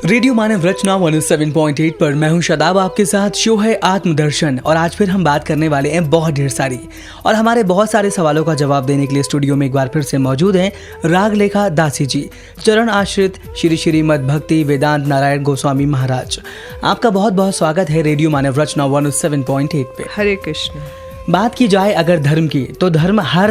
Radio मानव रचना 107.8 पर मैं हूं शादाब, आपके साथ शो है आत्मदर्शन। और आज फिर हम बात करने वाले हैं बहुत ढेर सारी, और हमारे बहुत सारे सवालों का जवाब देने के लिए स्टूडियो में एक बार फिर से मौजूद हैं रागलेखा दासी जी, चरण आश्रित श्री श्रीमद भक्ति वेदांत नारायण गोस्वामी महाराज। आपका बहुत बहुत स्वागत है रेडियो मानव रचना 107.8 पे। हरे कृष्ण। बात की जाए अगर धर्म की, तो धर्म हर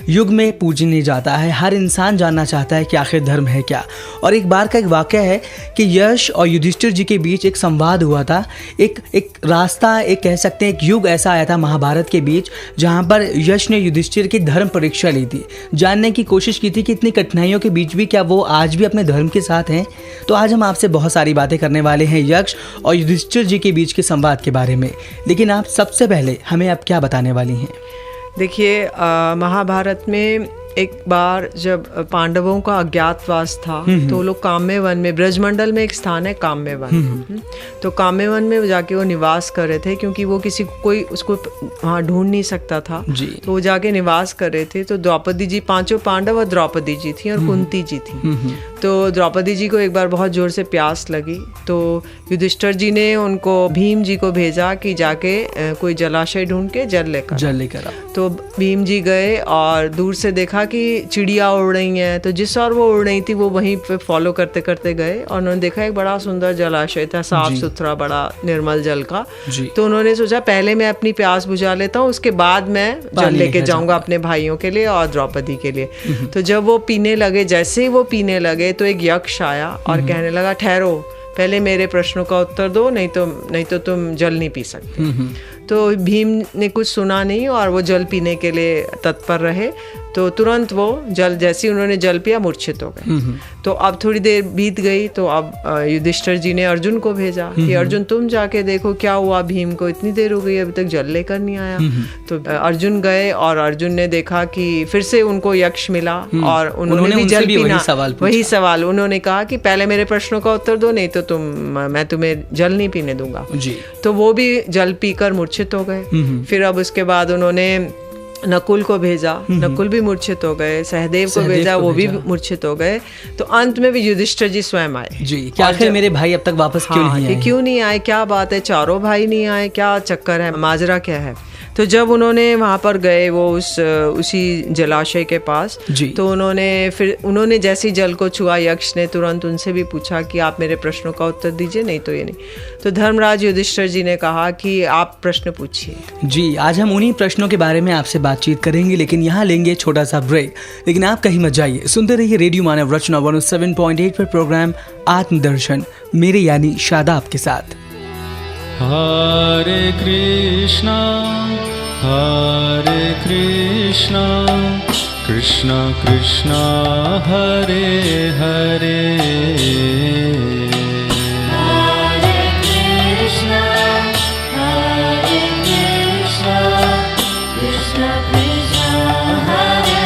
युग में पूजने जाता है। हर इंसान जानना चाहता है कि आखिर धर्म है क्या। और एक बार का एक वाक़या है कि यश और युधिष्ठिर जी के बीच एक संवाद हुआ था। एक रास्ता, एक कह सकते हैं एक युग ऐसा आया था महाभारत के बीच, जहाँ पर यश ने युधिष्ठिर की धर्म परीक्षा ली थी, जानने की कोशिश की थी कि इतनी कठिनाइयों के बीच भी क्या वो आज भी अपने धर्म के साथ हैं। तो आज हम आपसे बहुत सारी बातें करने वाले हैं यश और युधिष्ठिर जी के बीच के संवाद के बारे में। लेकिन आप सबसे पहले हमें अब क्या बताने वाली हैं? देखिए, महाभारत में एक बार जब पांडवों का अज्ञातवास था तो वो लोग काम्य वन में, ब्रजमंडल में एक स्थान है काम्य वन, तो काम्य वन में जाके वो निवास कर रहे थे, क्योंकि वो किसी कोई उसको वहाँ ढूंढ नहीं सकता था जी। तो वो जाके निवास कर रहे थे। तो द्रौपदी जी, पांचों पांडव और द्रौपदी जी थी और कुंती जी थी। तो द्रौपदी जी को एक बार बहुत जोर से प्यास लगी, तो युधिष्ठिर जी ने उनको भीम जी को भेजा कि जाके कोई जलाशय ढूंढ के जल लेकर। तो भीम जी गए और दूर से देखा कि चिड़िया उड़ रही हैं, तो जिस और वो उड़ रही थी वो वहीं पे फॉलो करते करते गए और उन्होंने देखा एक बड़ा सुंदर जलाशय था, साफ सुथरा, बड़ा निर्मल जल का। तो उन्होंने सोचा पहले मैं अपनी प्यास बुझा लेता हूँ, उसके बाद मैं जल लेके जाऊंगा अपने भाइयों के लिए और द्रौपदी के लिए। तो जब वो पीने लगे, जैसे ही वो पीने लगे तो एक यक्ष आया और कहने लगा, ठहरो, पहले मेरे प्रश्नों का उत्तर दो, नहीं तो तुम जल नहीं पी सकते। तो भीम ने कुछ सुना नहीं और वो जल पीने के लिए तत्पर रहे। तो तुरंत वो जल, जैसे ही उन्होंने जल पिया, मूर्छित हो गए। तो अब थोड़ी देर बीत गई, तो अब युधिष्ठिर जी ने अर्जुन को भेजा कि अर्जुन तुम जाके देखो क्या हुआ, भीम को इतनी देर हो गई अभी तक जल लेकर नहीं आया। तो अर्जुन गए और अर्जुन ने देखा कि फिर से उनको यक्ष मिला और उन्होंने भी जल पीना, वही सवाल उन्होंने कहा कि पहले मेरे प्रश्नों का उत्तर दो, नहीं तो मैं तुम्हें जल नहीं पीने दूंगा जी। तो वो भी जल पीकर मूर्छित हो गए। फिर अब उसके बाद उन्होंने नकुल को भेजा, नकुल भी मूर्छित हो गए। सहदेव को भेजा, वो भी मूर्छित हो गए। तो अंत में भी युधिष्ठिर जी स्वयं आए जी। क्या आखिर मेरे भाई अब तक वापस क्यों नहीं आए, क्या बात है, चारों भाई नहीं आए, क्या चक्कर है, माजरा क्या है? तो जब उन्होंने वहाँ पर गए, वो उसी जलाशय के पास, तो उन्होंने जैसे ही जल को छुआ, यक्ष ने तुरंत उनसे भी पूछा कि आप मेरे प्रश्नों का उत्तर दीजिए, नहीं तो ये नहीं। तो धर्मराज युधिष्ठिर जी ने कहा कि आप प्रश्न पूछिए जी। आज हम उन्हीं प्रश्नों के बारे में आपसे बातचीत करेंगे, लेकिन यहाँ लेंगे छोटा सा ब्रेक। लेकिन आप कहीं मत जाइए, सुनते रहिए रेडियो मानव रचना 107.8 पर प्रोग्राम आत्मदर्शन, मेरे यानी शादाब के साथ। हरे कृष्णा कृष्णा कृष्णा हरे हरे, हरे कृष्णा कृष्णा कृष्णा हरे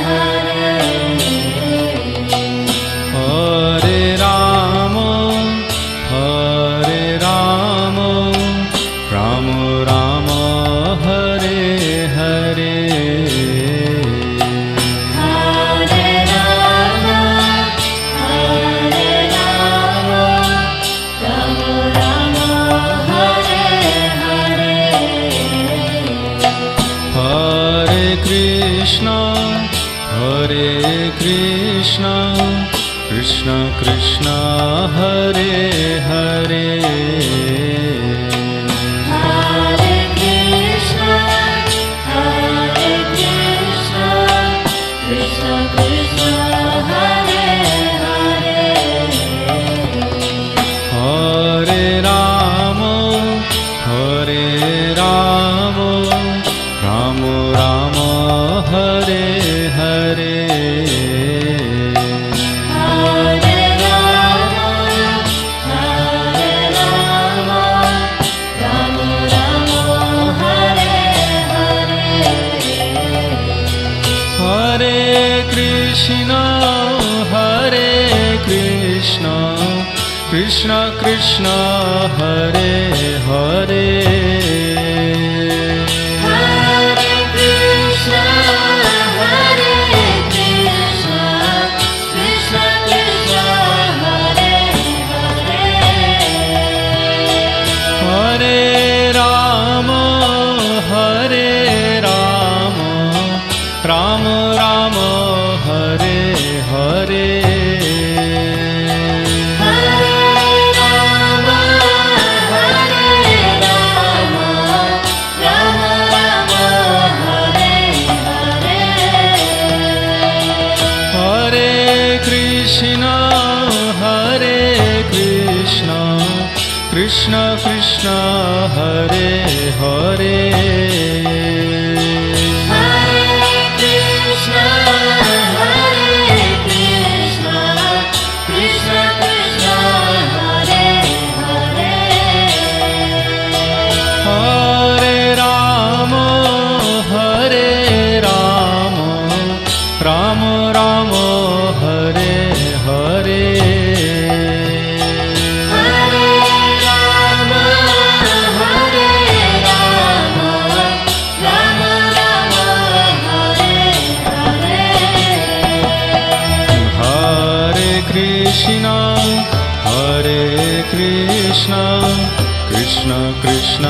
हरे, हरे राम राम राम हरे हरे, हरे राम राम राम हरे हरे, हरे कृष्णा कृष्णा कृष्णा हरे हरे, हरे कृष्णा कृष्णा कृष्णा हरे हरे, हरे राम राम राम हरे हरे, हरे राम राम राम हरे हरे, हरे कृष्णा कृष्णा कृष्णा हरे हरे, हरे कृष्णा कृष्णा कृष्णा हरे हरे, कृष्ण हरे Krishna Krishna Krishna Hare Hare Hare Krishna, Hare Krishna, Krishna Krishna, Hare Hare. हरे Ram Ram Ram Hare Hare Hare Rama, Hare Rama, Rama Rama, Hare Hare. हरे Krishna Krishna Krishna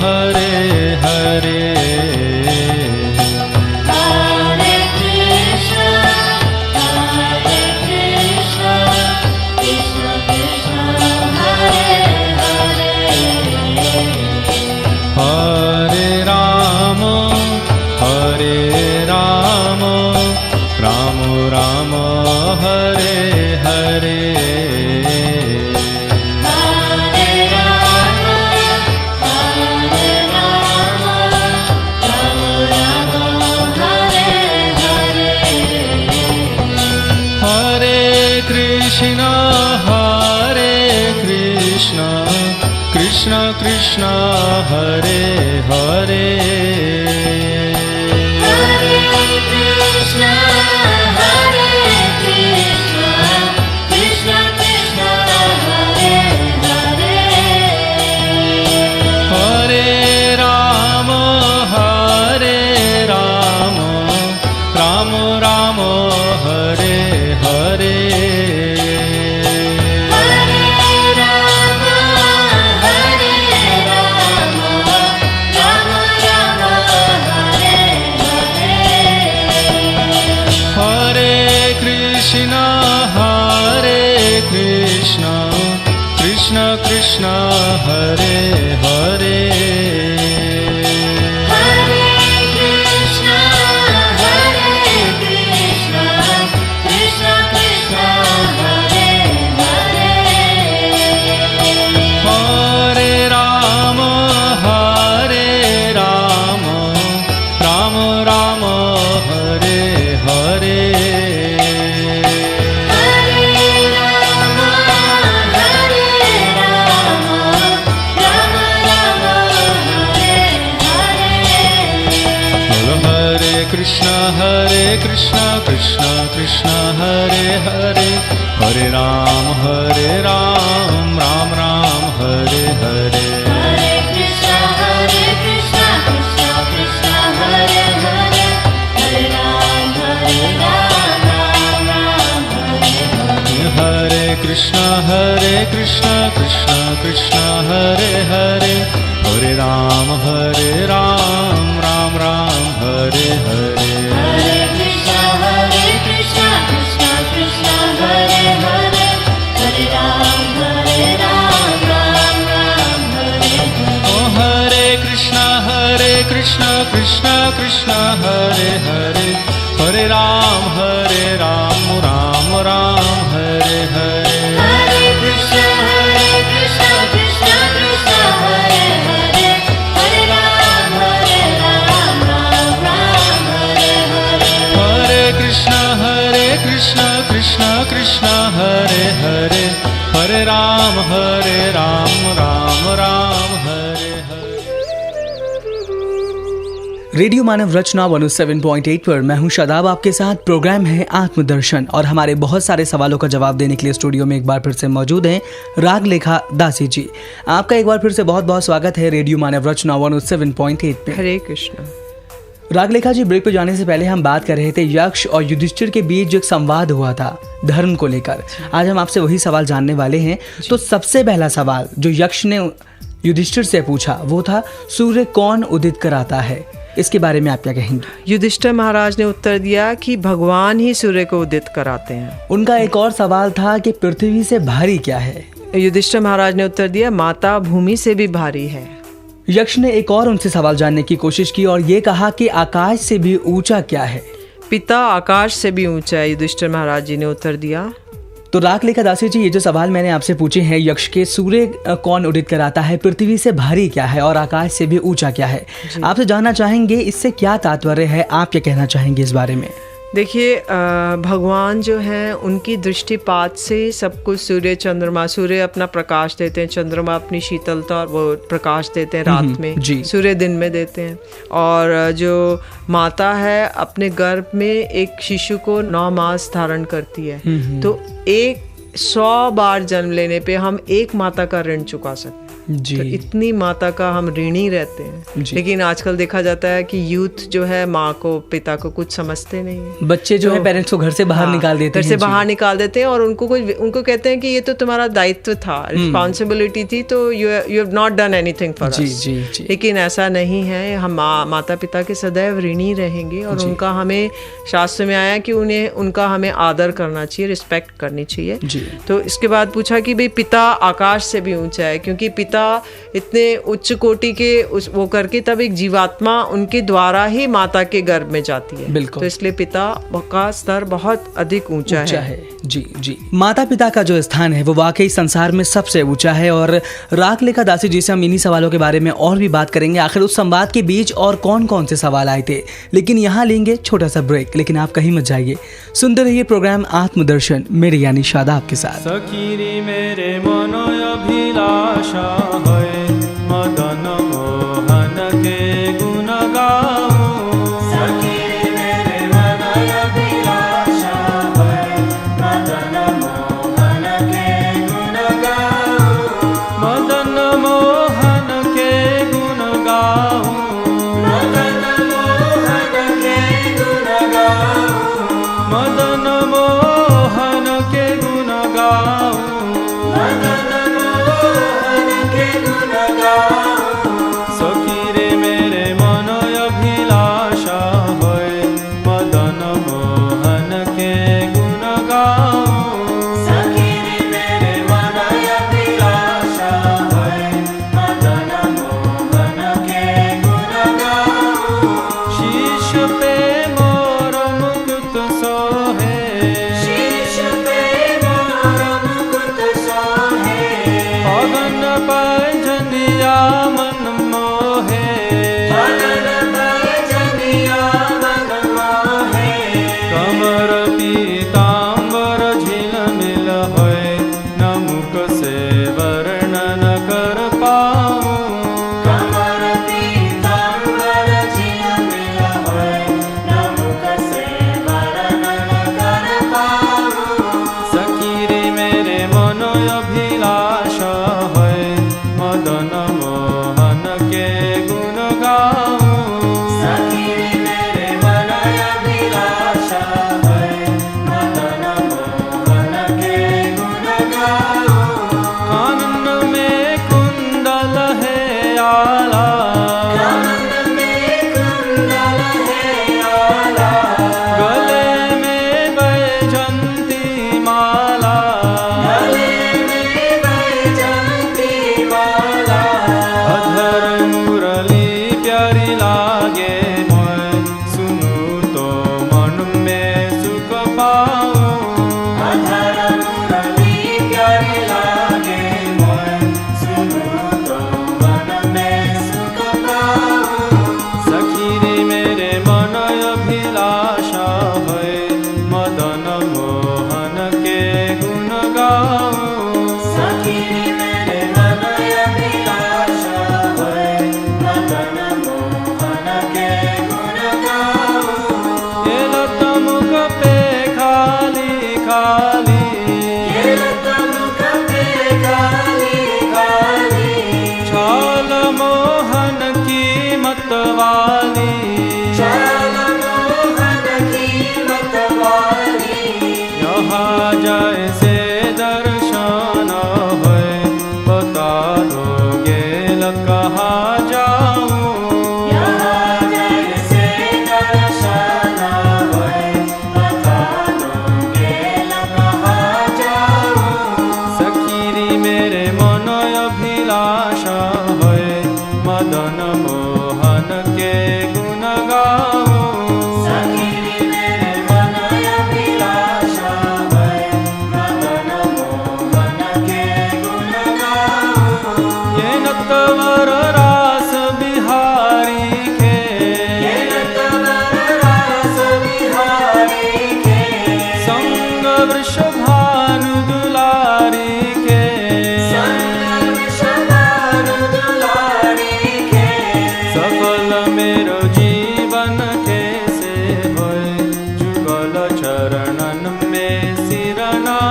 Hare Hare Hare Krishna, Krishna Krishna, Hare Hare. हरे Ram Ram Ram Hare Hare Hare Rama, Hare Rama, Rama Rama, Hare Hare. हरे Krishna Krishna Krishna Hare Hare Hare Krishna, Hare Krishna, Krishna Krishna, Hare Hare. हरे Ram Ram Ram Hare Hare Hare Rama, Hare Rama, Rama Rama, Hare Hare. हरे Krishna Krishna Krishna Hare Hare Hare Krishna, Hare Krishna, Krishna Krishna, Hare Hare. हरे Ram Ram Ram Hare Hare Hare Rama, Hare Rama, Rama Rama, Hare Hare. हरे Krishna Krishna Krishna Hare Hare Hare Ram Ram Ram Hare Hare Hare Krishna, Krishna Krishna, Hare Hare, Hare Ram, Ram Ram, Hare Hare. हरे Krishna Krishna Krishna Hare Hare Hare Ram Ram Ram Hare Hare Hare Krishna, Krishna Krishna, Hare Hare, Hare Ram, Ram Ram, Hare Hare. ओ हरे Krishna Krishna Krishna Hare Hare Hare Ram Ram Ram Hare Hare Hare Krishna, Krishna Krishna, Hare Hare, Hare Ram, Ram Ram, Hare Hare. हरे Krishna Krishna Hare Hare Hare Ram Ram Ram Hare Hare radio मानव रचना 107.8 पर मैं हूं शादाब, आपके साथ programme है आत्मदर्शन और हमारे बहुत सारे सवालों का जवाब देने के लिए स्टूडियो में एक बार फिर से मौजूद हैं रागलेखा दासी जी। आपका एक बार फिर से बहुत बहुत स्वागत है रेडियो मानव रचना 107.8 पे। हरे कृष्ण। रागलेखा जी, ब्रेक पे जाने से पहले हम बात कर रहे थे यक्ष और युधिष्ठिर के बीच जो एक संवाद हुआ था धर्म को लेकर। आज हम आपसे वही सवाल जानने वाले हैं। तो सबसे पहला सवाल जो यक्ष ने युधिष्ठिर से पूछा वो था, सूर्य कौन उदित कराता है? इसके बारे में आप क्या कहेंगे? युधिष्ठिर महाराज ने उत्तर दिया कि भगवान ही सूर्य को उदित कराते हैं। उनका एक और सवाल था कि पृथ्वी से भारी क्या है? युधिष्ठिर महाराज ने उत्तर दिया, माता भूमि से भी भारी है। यक्ष ने एक और उनसे सवाल जानने की कोशिश की और ये कहा कि आकाश से भी ऊंचा क्या है? पिता आकाश से भी ऊंचा है, युधिष्ठिर महाराज जी ने उत्तर दिया। तो रागलेखा दासी जी, ये जो सवाल मैंने आपसे पूछे हैं, यक्ष के सूर्य कौन उदित कराता है, पृथ्वी से भारी क्या है और आकाश से भी ऊंचा क्या है, आपसे जानना चाहेंगे इससे क्या तात्पर्य है, आप क्या कहना चाहेंगे इस बारे में? देखिए, भगवान जो हैं उनकी दृष्टिपात से सब कुछ, सूर्य चंद्रमा, सूर्य अपना प्रकाश देते हैं, चंद्रमा अपनी शीतलता और वो प्रकाश देते हैं रात में, जी। सूर्य दिन में देते हैं। और जो माता है अपने गर्भ में एक शिशु को 9 मास धारण करती है, तो 100 बार जन्म लेने पे हम एक माता का ऋण चुका सकते हैं। जी। तो इतनी माता का हम ऋणी रहते हैं। लेकिन आजकल देखा जाता है कि यूथ जो है माँ को, पिता को कुछ समझते नहीं है। बच्चे जो है पेरेंट्स को घर से बाहर निकाल देते हैं, घर से बाहर निकाल देते हैं और उनको कहते हैं कि ये तो तुम्हारा दायित्व था, रिस्पॉन्सिबिलिटी थी, तो you have not done anything for us. लेकिन ऐसा नहीं है, हम माता पिता के सदैव ऋणी रहेंगे और उनका हमें, शास्त्र में आया कि उनका हमें आदर करना चाहिए, रिस्पेक्ट करनी चाहिए। तो इसके बाद पूछा कि भाई पिता आकाश से भी ऊंचा है, क्योंकि पिता इतने उच्च कोटि के वो करके तब एक जीवात्मा उनके द्वारा ही माता के गर्भ में जाती है। बिल्कुल। तो इसलिए पिता का स्तर बहुत अधिक ऊंचा है। जी जी। माता पिता का जो स्थान है वो वाकई संसार में सबसे ऊंचा है। और रागलेखा दासी जी से हम इन्हीं सवालों के बारे में और भी बात करेंगे, आखिर उस संवाद के बीच और कौन कौन से सवाल आए थे। लेकिन यहाँ लेंगे छोटा सा ब्रेक, लेकिन आप कहीं मत जाइए, सुनते रहिए प्रोग्राम आत्मदर्शन मेरे यानी शादाब के साथ। सखीरी मेरे मनोभिलाषा है, मदन मोहन के गुण गाऊं। सखीरी मेरे मनोभिलाषा है, मदन मोहन के गुण गाऊं। मदन मोहन के गुण गाऊं। मदन मोहन के गुण गाऊं। मदन मोहन के गुण गाऊं। मदन मोहन के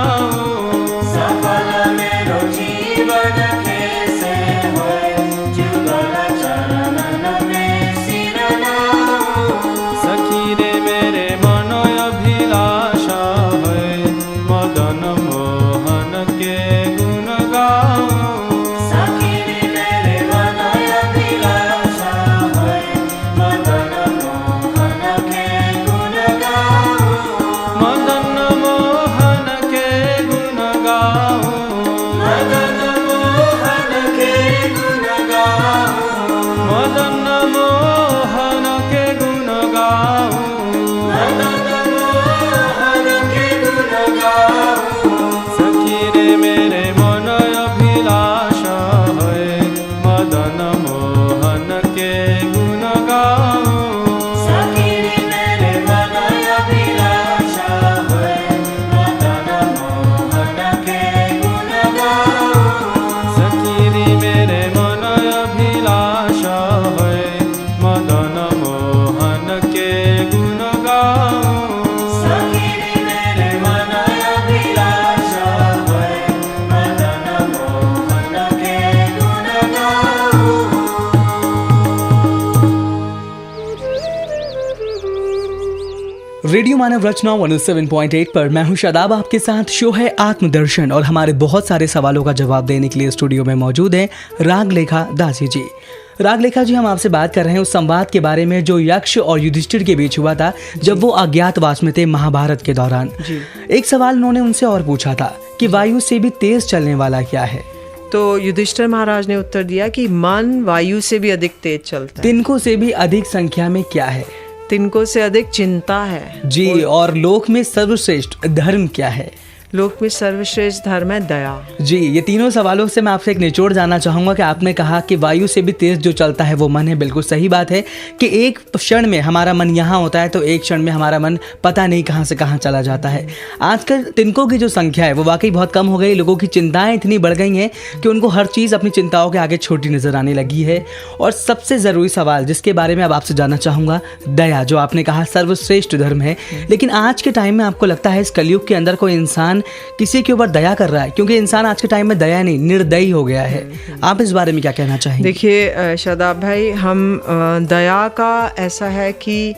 गाऊं सफल मेरो जीवन कैसे होए जुगल चरणन में सिर नाऊं सखी रे मेरे मनो अभिलाषा है मदन मोहन के गुण गाऊं सखी रे मेरे मनो अभिलाषा है मदन मोहन के गुण गाऊं मदन मोहन के गुण गाऊं मदन मोहन के गुण गाऊं मदन मोहन के गुण गाऊं मदन मोहन के गुण गाऊं सखी रे मेरे मन अभिलाषा है मदन मोहन के गुण गाऊं सखी रे मेरे मन अभिलाषा है मदन मोहन के गुण गाऊं सखी रे मेरे मन अभिलाषा है मदन मोहन के गुण गाऊं सखी रे मेरे मन अभिलाषा है मदन मोहन के गुण गाऊं रेडियो मानव रचना 107.8 पर मैं हूं शादाब, आपके साथ शो है आत्मदर्शन और हमारे बहुत सारे सवालों का जवाब देने के लिए स्टूडियो में मौजूद हैं रागलेखा दासी जी। रागलेखा जी, हम आपसे बात कर रहे हैं उस संवाद के बारे में जो यक्ष और युधिष्ठिर के बीच हुआ था जब वो अज्ञातवास में थे महाभारत के दौरान। एक सवाल उन्होंने उनसे और पूछा था कि वायु से भी तेज चलने वाला क्या है? तो युधिष्ठिर महाराज ने उत्तर दिया कि मन वायु से भी अधिक तेज चलता है। तिनकों से भी अधिक संख्या में क्या है? तिनकों से अधिक चिंता है जी। और लोक में सर्वश्रेष्ठ धर्म क्या है? लोक में सर्वश्रेष्ठ धर्म है दया। जी, ये तीनों सवालों से मैं आपसे एक निचोड़ जानना चाहूँगा कि आपने कहा कि वायु से भी तेज जो चलता है वो मन है। बिल्कुल सही बात है कि एक क्षण में हमारा मन यहाँ होता है तो एक क्षण में हमारा मन पता नहीं कहाँ से कहाँ चला जाता है। आजकल तिनकों की जो संख्या है वो वाकई बहुत कम हो गई। लोगों की चिंताएं इतनी बढ़ गई हैं कि उनको हर चीज़ अपनी चिंताओं के आगे छोटी नज़र आने लगी है। और सबसे ज़रूरी सवाल जिसके बारे में अब आपसे जानना चाहूँगा, दया, जो आपने कहा सर्वश्रेष्ठ धर्म है, लेकिन आज के टाइम में आपको लगता है इस कलयुग के अंदर कोई इंसान किसी के ऊपर दया कर रहा है? क्योंकि इंसान आज के टाइम में दया नहीं, निर्दयी हो गया है। आप इस बारे में क्या कहना चाहेंगे? देखिए शादाब भाई, हम दया का ऐसा है कि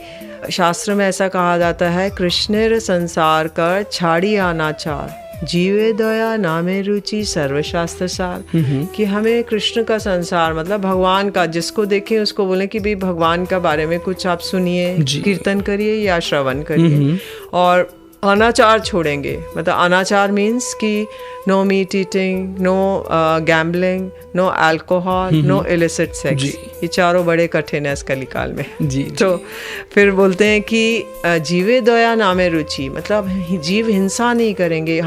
शास्त्र में ऐसा कहा जाता है, कृष्णेर संसार कर छाड़ी अनाचार जीवे दया नामे रुचि सर्वशास्त्र सार। कि हमें कृष्ण का संसार मतलब भगवान का, जिसको देखें उसको बोलें कि भाई भगवान का बारे में कुछ आप सुनिए, कीर्तन करिए या श्रवण करिए, और अनाचार छोड़ेंगे। मतलब अनाचार मीन्स कि no meat eating, no gambling, no alcohol, no illicit sex. ये चारों बड़े कठिन है इस कलिकाल में। जी। तो फिर बोलते हैं कि जीवे दया नामे रुचि, मतलब जीव हिंसा नहीं करेंगे।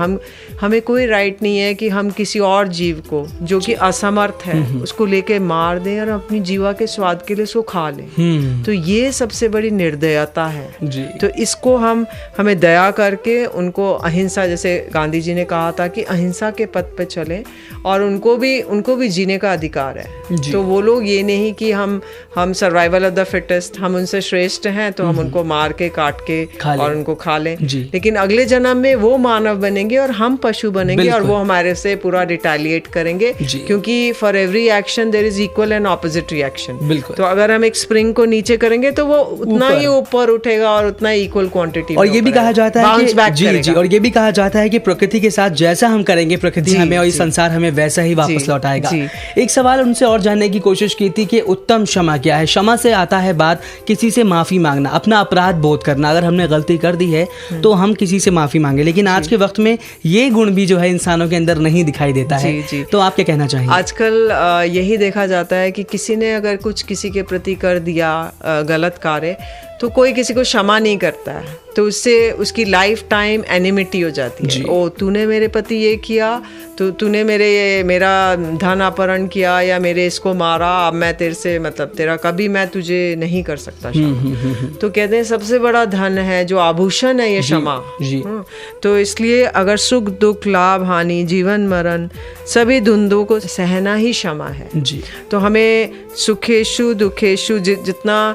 हमें कोई राइट नहीं है कि हम किसी और जीव को जो कि असमर्थ है उसको लेके मार दें और अपनी जीवा के स्वाद के लिए उसको खा लें। तो ये सबसे बड़ी निर्दयता है जी। तो इसको हमें दया करके उनको अहिंसा, जैसे गांधी जी ने कहा था कि अहिंसा के पथ पे चलें, और उनको भी जीने का अधिकार है। तो वो लोग ये नहीं कि हम सर्वाइवल ऑफ द फिटेस्ट, हम उनसे श्रेष्ठ हैं तो हम उनको मार के काट के और उनको खा लें, लेकिन अगले जन्म में वो मानव बनेंगे और हम पशु बनेंगे और वो हमारे से पूरा रिटेलिएट करेंगे, क्योंकि for every action there is equal and opposite reaction. तो अगर हम एक स्प्रिंग को नीचे करेंगे तो वो उतना ही ऊपर उठेगा और उतना इक्वल क्वांटिटी। और ये भी कहा जाता है जी, और ये भी कहा जाता है कि प्रकृति के साथ जैसा हम करेंगे प्रकृति हमें और ये संसार हमें वैसा ही वापस लौटाएगा। एक सवाल उनसे और जानने की कोशिश की थी कि उत्तम क्षमा क्या है? क्षमा से आता है बात किसी से माफी मांगना, अपना अपराध बोध करना। अगर हमने गलती कर दी है तो हम किसी से माफी मांगे, लेकिन आज के वक्त में ये गुण भी जो है इंसानों के अंदर नहीं दिखाई देता है। तो आप क्या कहना चाहेंगे? आजकल यही देखा जाता है कि किसी ने अगर कुछ किसी के प्रति कर दिया गलत कार्य, तो कोई किसी को क्षमा नहीं करता है, तो उससे उसकी लाइफ टाइम एनिमिटी हो जाती है। ओ तूने मेरे प्रति ये किया, तो तूने मेरा धन अपहरण किया या मेरे इसको मारा, अब मैं तेरे से मतलब तेरा कभी मैं तुझे नहीं कर सकता क्षमा। तो कहते हैं सबसे बड़ा धन है जो आभूषण है ये क्षमा। तो इसलिए अगर सुख दुख लाभ हानि जीवन मरण सभी धुंधों को सहना ही क्षमा है। तो हमें सुखेशु दुखेशु जितना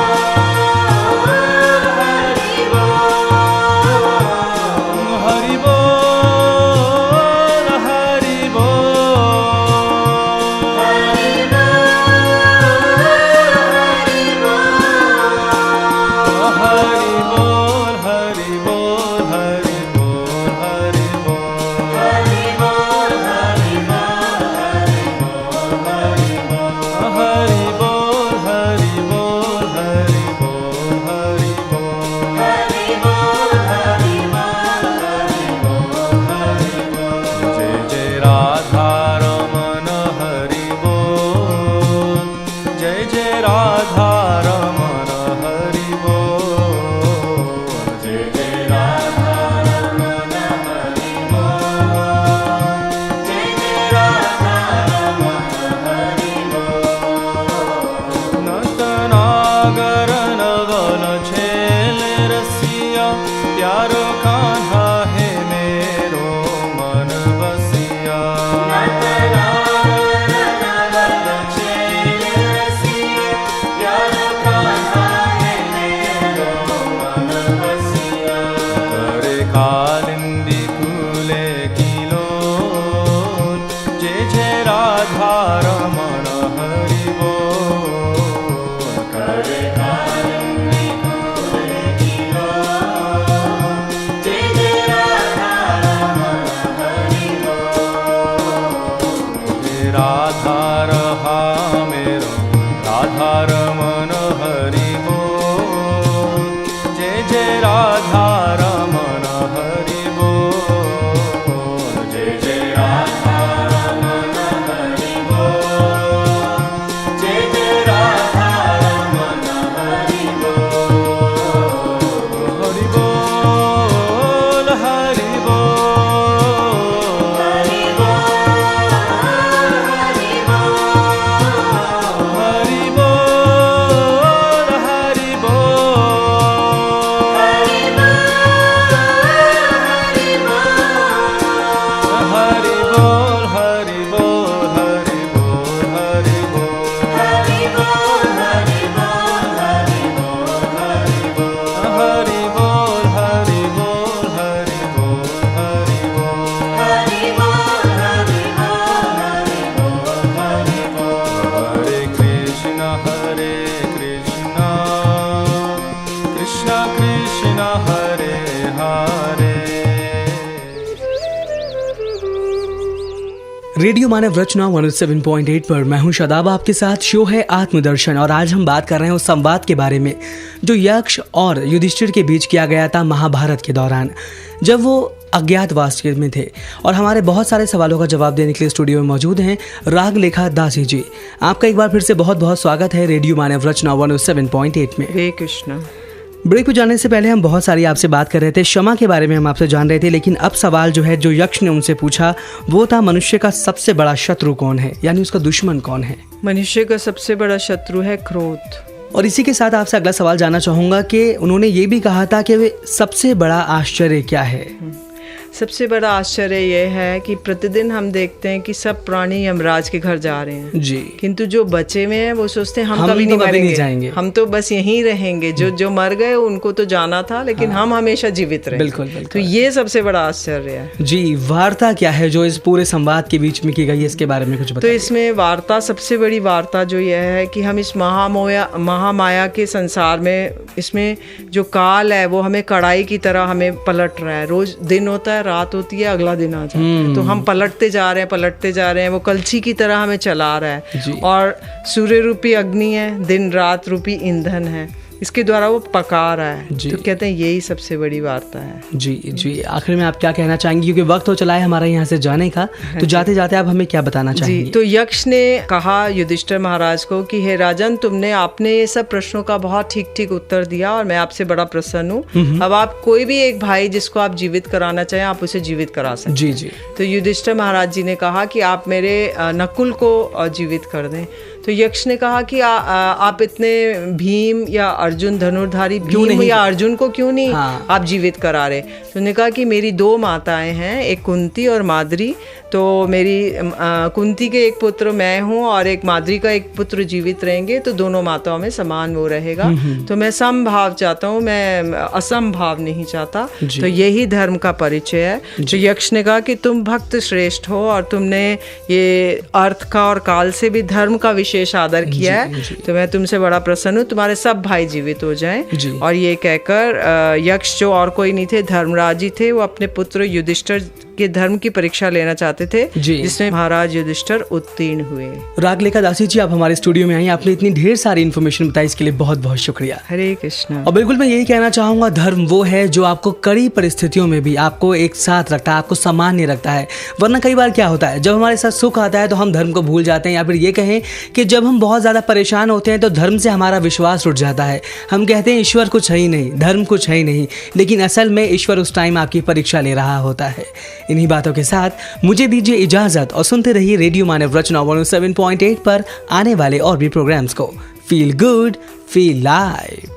रेडियो मानव रचना 107.8 पर मैं हूं शादाब, आपके साथ शो है आत्मदर्शन। और आज हम बात कर रहे हैं उस संवाद के बारे में जो यक्ष और युधिष्ठिर के बीच किया गया था महाभारत के दौरान, जब वो अज्ञातवास में थे। और हमारे बहुत सारे सवालों का जवाब देने के लिए स्टूडियो में मौजूद हैं रागलेखा दासी जी। आपका एक बार फिर से बहुत बहुत स्वागत है रेडियो मानव रचना 107.8 में। हरे कृष्ण। ब्रेक पे जाने से पहले हम बहुत सारी आपसे बात कर रहे थे, क्षमा के बारे में हम आपसे जान रहे थे, लेकिन अब सवाल जो है जो यक्ष ने उनसे पूछा वो था मनुष्य का सबसे बड़ा शत्रु कौन है, यानी उसका दुश्मन कौन है। मनुष्य का सबसे बड़ा शत्रु है क्रोध। और इसी के साथ आपसे अगला सवाल जानना चाहूँगा कि उन्होंने ये भी कहा था कि वे सबसे बड़ा आश्चर्य क्या है। सबसे बड़ा आश्चर्य यह है कि प्रतिदिन हम देखते हैं कि सब प्राणी यमराज के घर जा रहे हैं जी, किंतु जो बचे में हैं वो सोचते हैं हम हम कभी तो नहीं कभी नहीं मरेंगे, जाएंगे। हम तो बस यहीं रहेंगे। जो मर गए उनको तो जाना था, लेकिन हम हमेशा जीवित रहे। बिल्कुल बिल्कुल। तो ये सबसे बड़ा आश्चर्य है। जी, वार्ता क्या है जो इस पूरे संवाद के बीच में की गई है, इसके बारे में कुछ तो बताइए। इसमें वार्ता, सबसे बड़ी वार्ता जो यह है कि हम इस महामाया के संसार में, इसमें जो काल है वो हमें कढ़ाई की तरह हमें पलट रहा है। रोज दिन होता है, रात होती है, अगला दिन आ जाता है, तो हम पलटते जा रहे हैं। वो कलछी की तरह हमें चला रहा जी। है। और सूर्य रूपी अग्नि है, दिन रात रूपी ईंधन है, इसके द्वारा वो पका रहा है। जी। तो कहते हैं यही सबसे बड़ी वार्ता है। जी जी, आखिर में आप क्या कहना चाहेंगे, क्योंकि वक्त हो चला है हमारा यहाँ से जाने का, तो जाते जाते आप हमें क्या बताना चाहेंगे। जी, तो यक्ष ने कहा युधिष्ठिर महाराज को कि हे राजन, आपने ये सब प्रश्नों का बहुत ठीक ठीक उत्तर दिया और मैं आपसे बड़ा प्रसन्न हूँ। अब आप कोई भी एक भाई जिसको आप जीवित कराना चाहें, आप उसे जीवित करा सकते। जी जी। तो युधिष्ठिर महाराज जी ने कहा कि आप मेरे नकुल को जीवित कर दें। तो यक्ष ने कहा कि आप इतने भीम या अर्जुन धनुर्धारी भीम या अर्जुन को क्यों नहीं आप जीवित करा रहे। तो उन्होंने कहा कि मेरी दो माताएं हैं, एक कुंती और माद्री। तो मेरी कुंती के एक पुत्र मैं हूँ और एक माद्री का एक पुत्र जीवित रहेंगे, तो दोनों माताओं में समान वो रहेगा। तो मैं समभाव चाहता हूँ, मैं असंभाव नहीं चाहता। तो यही धर्म का परिचय है। तो यक्ष ने कहा कि तुम भक्त श्रेष्ठ हो और तुमने ये अर्थ का और काल से भी धर्म का विशेष आदर किया है। तो मैं तुमसे बड़ा प्रसन्न हूँ, तुम्हारे सब भाई जीवित हो जाएं। और ये कहकर यक्ष, जो और कोई नहीं थे, धर्मराज जी थे, वो अपने पुत्र युधिष्ठिर के धर्म की परीक्षा लेना चाहते थे, जिसमें महाराज युधिष्ठिर उत्तीर्ण हुए। रागलेखा दासी जी, आप हमारे स्टूडियो में आई, आपने इतनी ढेर सारी इन्फॉर्मेशन बताई, इसके लिए बहुत बहुत शुक्रिया। हरे कृष्ण। और बिल्कुल मैं यही कहना चाहूँगा, धर्म वो है जो आपको कड़ी परिस्थितियों में भी आपको एक साथ रखता है, आपको सामान्य रखता है। वरना कई बार क्या होता है, जब हमारे साथ सुख आता है तो हम धर्म को भूल जाते हैं, या फिर ये कहें कि जब हम बहुत ज़्यादा परेशान होते हैं तो धर्म से हमारा विश्वास उठ जाता है। हम कहते हैं ईश्वर कुछ है ही नहीं, धर्म कुछ है ही नहीं, लेकिन असल में ईश्वर उस टाइम आपकी परीक्षा ले रहा होता है। इन्हीं बातों के साथ मुझे दीजिए इजाज़त और सुनते रहिए रेडियो मानव रचना 107.8 पर आने वाले और भी प्रोग्राम्स को। Feel good, feel live.